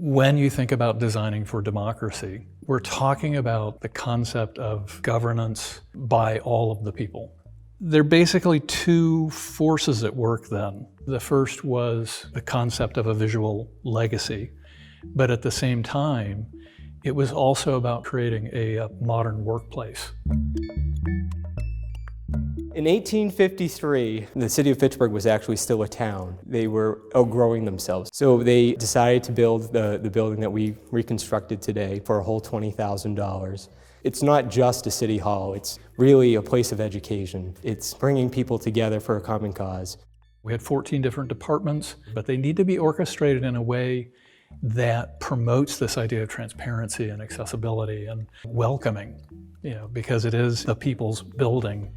When you think about designing for democracy, we're talking about the concept of governance by all of the people. There are basically two forces at work then. The first was the concept of a visual legacy, but at the same time, it was also about creating a modern workplace. In 1853, the city of Fitchburg was actually still a town. They were outgrowing themselves. So they decided to build the building that we reconstructed today for a whole $20,000. It's not just a city hall, it's really a place of education. It's bringing people together for a common cause. We had 14 different departments, but they need to be orchestrated in a way that promotes this idea of transparency and accessibility and welcoming, because it is the people's building.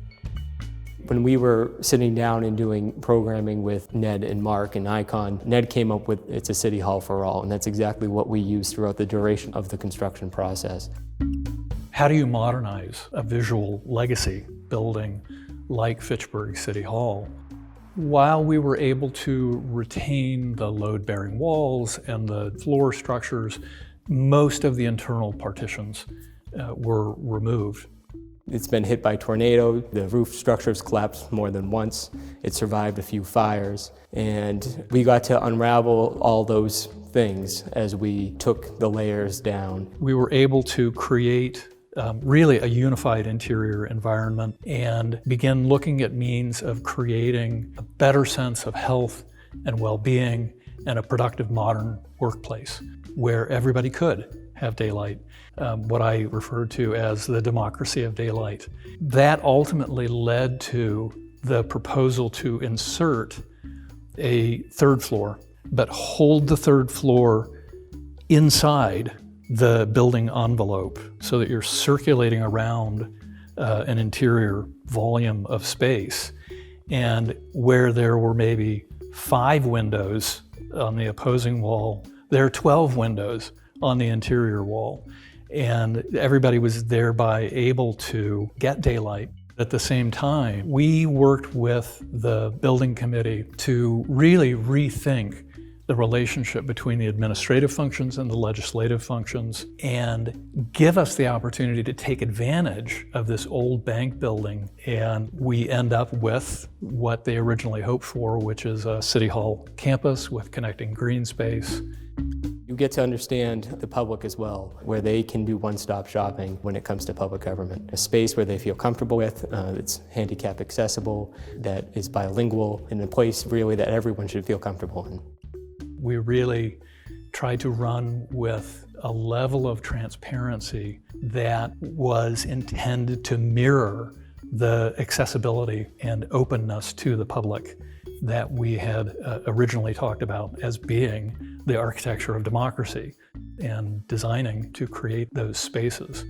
When we were sitting down and doing programming with Ned and Mark and Icon, Ned came up with it's a city hall for all, and that's exactly what we used throughout the duration of the construction process. How do you modernize a visual legacy building like Fitchburg City Hall? While we were able to retain the load-bearing walls and the floor structures, most of the internal partitions were removed. It's been hit by tornado. The roof structures collapsed more than once. It survived a few fires. And we got to unravel all those things as we took the layers down. We were able to create really a unified interior environment and begin looking at means of creating a better sense of health and well-being and a productive modern workplace where everybody could have daylight, what I referred to as the democracy of daylight. That ultimately led to the proposal to insert a third floor, but hold the third floor inside the building envelope so that you're circulating around an interior volume of space. And where there were maybe 5 windows on the opposing wall, there are 12 windows on the interior wall. And everybody was thereby able to get daylight. At the same time, we worked with the building committee to really rethink the relationship between the administrative functions and the legislative functions and give us the opportunity to take advantage of this old bank building. And we end up with what they originally hoped for, which is a City Hall campus with connecting green space. You get to understand the public as well, where they can do one-stop shopping when it comes to public government. A space where they feel comfortable with, that's handicap accessible, that is bilingual, and a place really that everyone should feel comfortable in. We really tried to run with a level of transparency that was intended to mirror the accessibility and openness to the public that we had originally talked about as being the architecture of democracy and designing to create those spaces.